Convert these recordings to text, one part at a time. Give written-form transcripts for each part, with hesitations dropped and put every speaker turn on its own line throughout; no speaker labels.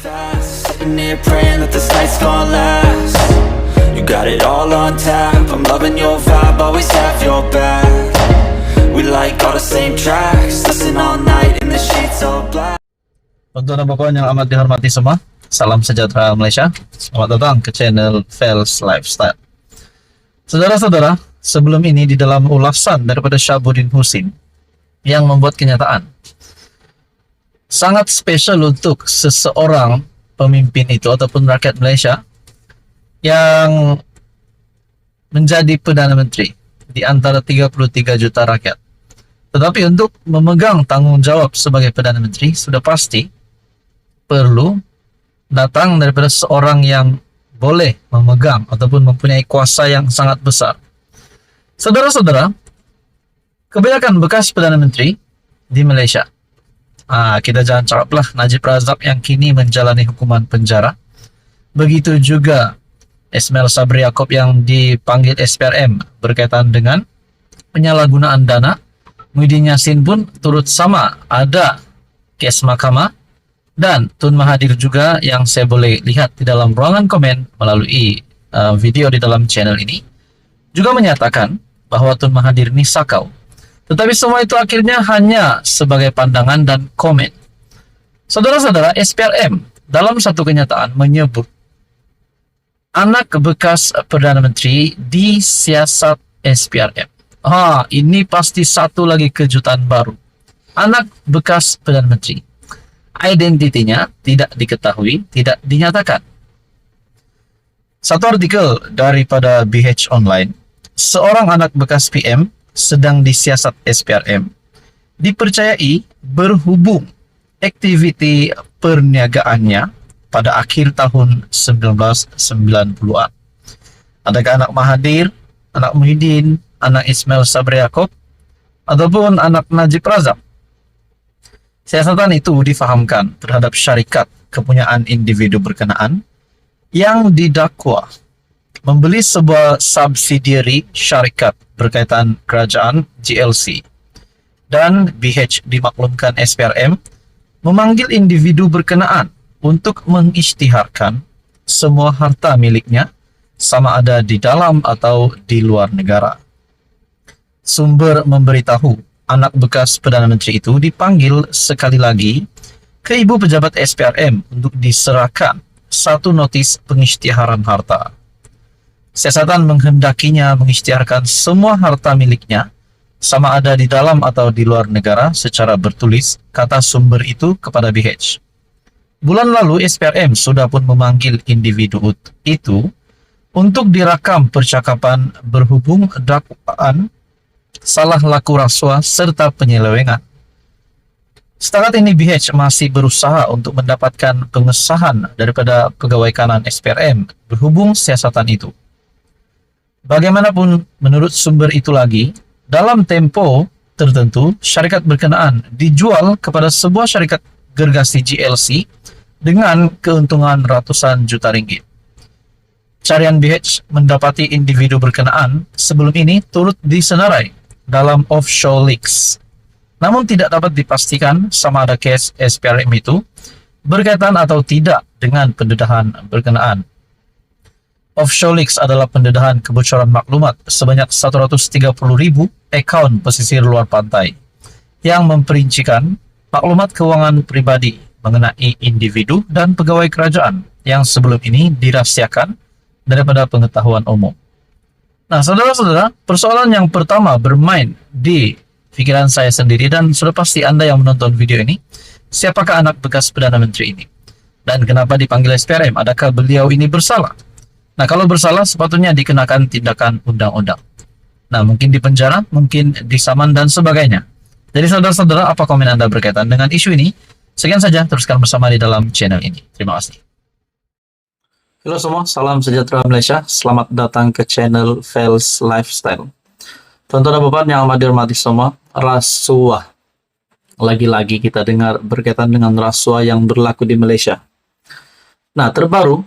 fast, sitting here praying that this night's gonna last. You got it all on tap, I'm loving your vibe, always have your back. We like all the same tracks, listen all night in the sheets all black.
Untuk bapak yang amat dihormati semua, salam sejahtera Malaysia. Selamat datang ke channel Fels Lifestyle. Saudara-saudara, sebelum ini di dalam ulasan daripada Syahabuddin Husin yang membuat kenyataan sangat spesial untuk seseorang pemimpin itu ataupun rakyat Malaysia yang menjadi Perdana Menteri di antara 33 juta rakyat. Tetapi untuk memegang tanggungjawab sebagai Perdana Menteri sudah pasti perlu datang daripada seorang yang boleh memegang ataupun mempunyai kuasa yang sangat besar. Saudara-saudara, kebanyakan bekas Perdana Menteri di Malaysia, kita jangan cakaplah Najib Razak yang kini menjalani hukuman penjara. Begitu juga Ismail Sabri Yaakob yang dipanggil SPRM berkaitan dengan penyalahgunaan dana. Muhyiddin Yassin pun turut sama ada kes mahkamah. Dan Tun Mahathir juga yang saya boleh lihat di dalam ruangan komen melalui video di dalam channel ini juga menyatakan bahwa Tun Mahathir ini sakau. Tetapi semua itu akhirnya hanya sebagai pandangan dan komen. Saudara-saudara, SPRM dalam satu kenyataan menyebut anak bekas Perdana Menteri disiasat SPRM. Ini pasti satu lagi kejutan baru. Anak bekas Perdana Menteri. Identitinya tidak diketahui, tidak dinyatakan. Satu artikel daripada BH Online, seorang anak bekas PM sedang disiasat SPRM dipercayai berhubung aktiviti perniagaannya pada akhir tahun 1990-an. Adakah anak Mahathir, anak Muhyiddin, anak Ismail Sabri Yaakob, ataupun anak Najib Razak? Siasatan itu difahamkan terhadap syarikat kepunyaan individu berkenaan yang didakwa membeli sebuah subsidiary syarikat berkaitan kerajaan GLC. Dan BH dimaklumkan SPRM memanggil individu berkenaan untuk mengisytiharkan semua harta miliknya sama ada di dalam atau di luar negara. Sumber memberitahu anak bekas Perdana Menteri itu dipanggil sekali lagi ke ibu pejabat SPRM untuk diserahkan satu notis pengisytiharan harta. Siasatan menghendakinya mengisytiharkan semua harta miliknya sama ada di dalam atau di luar negara secara bertulis, kata sumber itu kepada BH. Bulan lalu SPRM sudah pun memanggil individu itu untuk direkam percakapan berhubung dakwaan salah laku rasuah serta penyelewengan. Setakat ini BH masih berusaha untuk mendapatkan pengesahan daripada pegawai kanan SPRM berhubung siasatan itu. Bagaimanapun menurut sumber itu lagi, dalam tempo tertentu syarikat berkenaan dijual kepada sebuah syarikat gergasi GLC dengan keuntungan ratusan juta ringgit. Carian BH mendapati individu berkenaan sebelum ini turut disenarai dalam offshore leaks. Namun tidak dapat dipastikan sama ada kes SPRM itu berkaitan atau tidak dengan pendedahan berkenaan. Offshore leaks adalah pendedahan kebocoran maklumat sebanyak 130,000 akaun pesisir luar pantai yang memperincikan maklumat keuangan pribadi mengenai individu dan pegawai kerajaan yang sebelum ini dirahsiakan daripada pengetahuan umum. Nah, saudara-saudara, persoalan yang pertama bermain di pikiran saya sendiri dan sudah pasti Anda yang menonton video ini, siapakah anak bekas Perdana Menteri ini? Dan kenapa dipanggil SPRM? Adakah beliau ini bersalah? Nah, kalau bersalah sepatutnya dikenakan tindakan undang-undang. Nah, mungkin dipenjara, mungkin disaman dan sebagainya. Jadi saudara-saudara, apa komen Anda berkaitan dengan isu ini? Sekian saja, teruskan bersama di dalam channel ini. Terima kasih. Halo semua, salam sejahtera Malaysia. Selamat datang ke channel Fels Lifestyle. Tuan-tuan dan puan yang amat dihormati semua, rasuah. Lagi-lagi kita dengar berkaitan dengan rasuah yang berlaku di Malaysia. Nah, terbaru,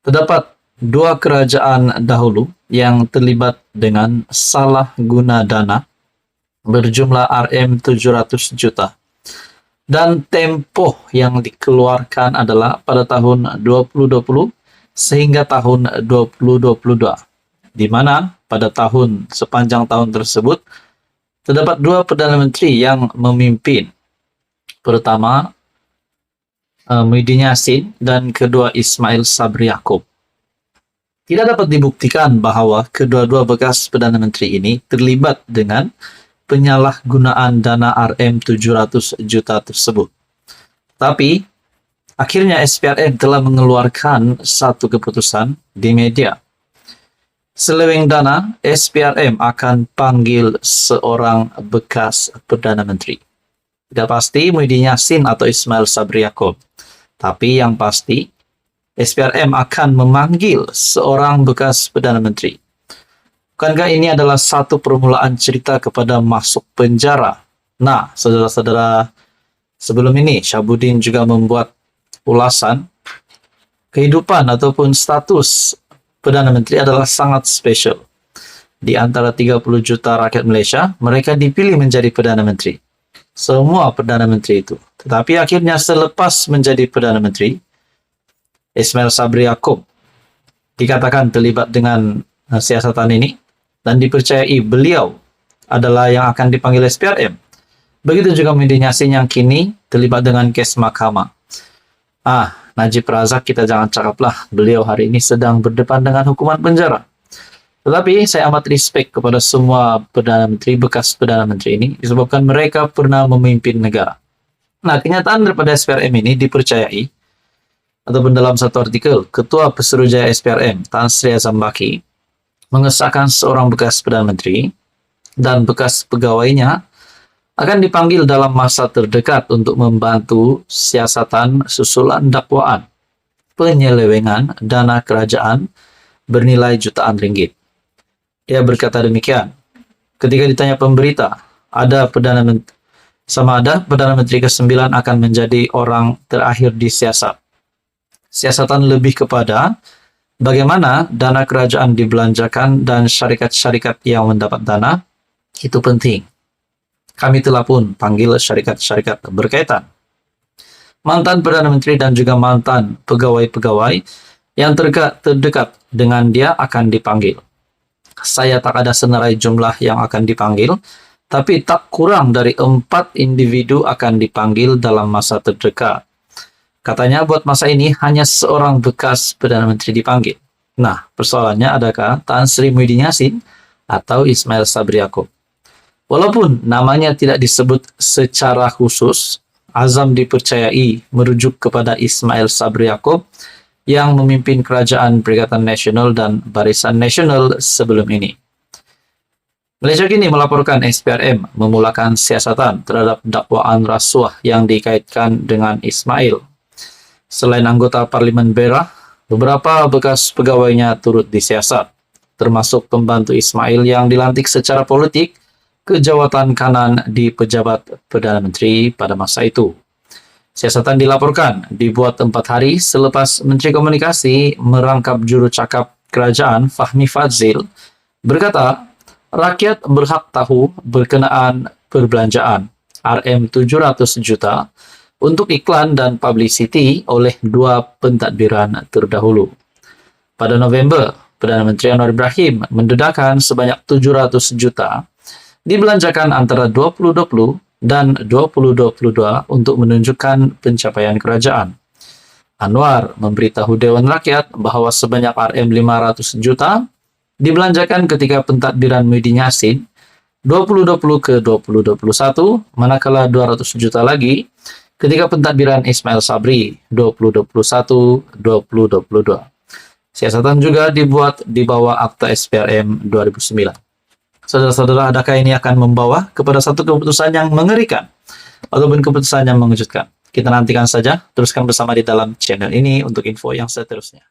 terdapat dua kerajaan dahulu yang terlibat dengan salah guna dana berjumlah RM700 juta. Dan tempo yang dikeluarkan adalah pada tahun 2020 sehingga tahun 2022, di mana pada sepanjang tahun tersebut terdapat dua Perdana Menteri yang memimpin. Pertama, Muhyiddin Yassin, dan kedua Ismail Sabri Yaakob. Tidak dapat dibuktikan bahwa kedua-dua bekas Perdana Menteri ini terlibat dengan penyalahgunaan dana Rm700 juta tersebut. Tapi, akhirnya SPRM telah mengeluarkan satu keputusan di media. Seleweng dana, SPRM akan panggil seorang bekas Perdana Menteri. Tidak pasti Muhyiddin Yassin atau Ismail Sabri Yaakob. Tapi yang pasti, SPRM akan memanggil seorang bekas Perdana Menteri. Bukankah ini adalah satu permulaan cerita kepada masuk penjara? Nah, saudara-saudara, sebelum ini Syahbudin juga membuat ulasan kehidupan ataupun status Perdana Menteri adalah sangat spesial. Di antara 30 juta rakyat Malaysia, mereka dipilih menjadi Perdana Menteri. Semua Perdana Menteri itu. Tetapi akhirnya selepas menjadi Perdana Menteri, Ismail Sabri Yaakob dikatakan terlibat dengan siasatan ini dan dipercayai beliau adalah yang akan dipanggil SPRM. Begitu juga Muhyiddin Yassin yang kini terlibat dengan kes mahkamah. Najib Razak kita jangan cakaplah, beliau hari ini sedang berdepan dengan hukuman penjara. Tetapi saya amat respect kepada semua Perdana Menteri, bekas Perdana Menteri ini, disebabkan mereka pernah memimpin negara. Nah, kenyataan daripada SPRM ini dipercayai, ataupun dalam satu artikel, Ketua Pesuruhjaya SPRM, Tan Sri Azam Baki, mengesahkan seorang bekas Perdana Menteri dan bekas pegawainya akan dipanggil dalam masa terdekat untuk membantu siasatan susulan dakwaan penyelewengan dana kerajaan bernilai jutaan ringgit. Ia berkata demikian, ketika ditanya pemberita, ada Perdana Menteri ke-9 akan menjadi orang terakhir disiasat. Siasatan lebih kepada bagaimana dana kerajaan dibelanjakan dan syarikat-syarikat yang mendapat dana, itu penting. Kami telah pun panggil syarikat-syarikat berkaitan. Mantan Perdana Menteri dan juga mantan pegawai-pegawai yang terdekat dengan dia akan dipanggil. Saya tak ada senarai jumlah yang akan dipanggil, tapi tak kurang dari 4 individu akan dipanggil dalam masa terdekat. Katanya buat masa ini hanya seorang bekas Perdana Menteri dipanggil. Nah, persoalannya adakah Tan Sri Muhyiddin Yassin atau Ismail Sabri Yaakob? Walaupun namanya tidak disebut secara khusus, Azam dipercayai merujuk kepada Ismail Sabri Yaakob yang memimpin Kerajaan Perikatan Nasional dan Barisan Nasional sebelum ini. Malaysia kini melaporkan SPRM memulakan siasatan terhadap dakwaan rasuah yang dikaitkan dengan Ismail. Selain anggota Parlimen Berak, beberapa bekas pegawainya turut disiasat, termasuk pembantu Ismail yang dilantik secara politik ke jawatan kanan di pejabat Perdana Menteri pada masa itu. Siasatan dilaporkan dibuat 4 hari selepas Menteri Komunikasi merangkap juru cakap kerajaan Fahmi Fadzil berkata, rakyat berhak tahu berkenaan perbelanjaan Rm700 juta untuk iklan dan publicity oleh 2 pentadbiran terdahulu. Pada November, Perdana Menteri Anwar Ibrahim mendedahkan sebanyak 700 juta dibelanjakan antara 2020 dan 2022 untuk menunjukkan pencapaian kerajaan. Anwar memberitahu Dewan Rakyat bahawa sebanyak Rm500 juta dibelanjakan ketika pentadbiran Muhyiddin Yassin 2020 ke 2021, manakala 200 juta lagi ketika pentadbiran Ismail Sabri 2021-2022. Siasatan juga dibuat di bawah Akta SPRM 2009. Saudara-saudara, adakah ini akan membawa kepada satu keputusan yang mengerikan ataupun keputusan yang mengejutkan? Kita nantikan saja, teruskan bersama di dalam channel ini untuk info yang seterusnya.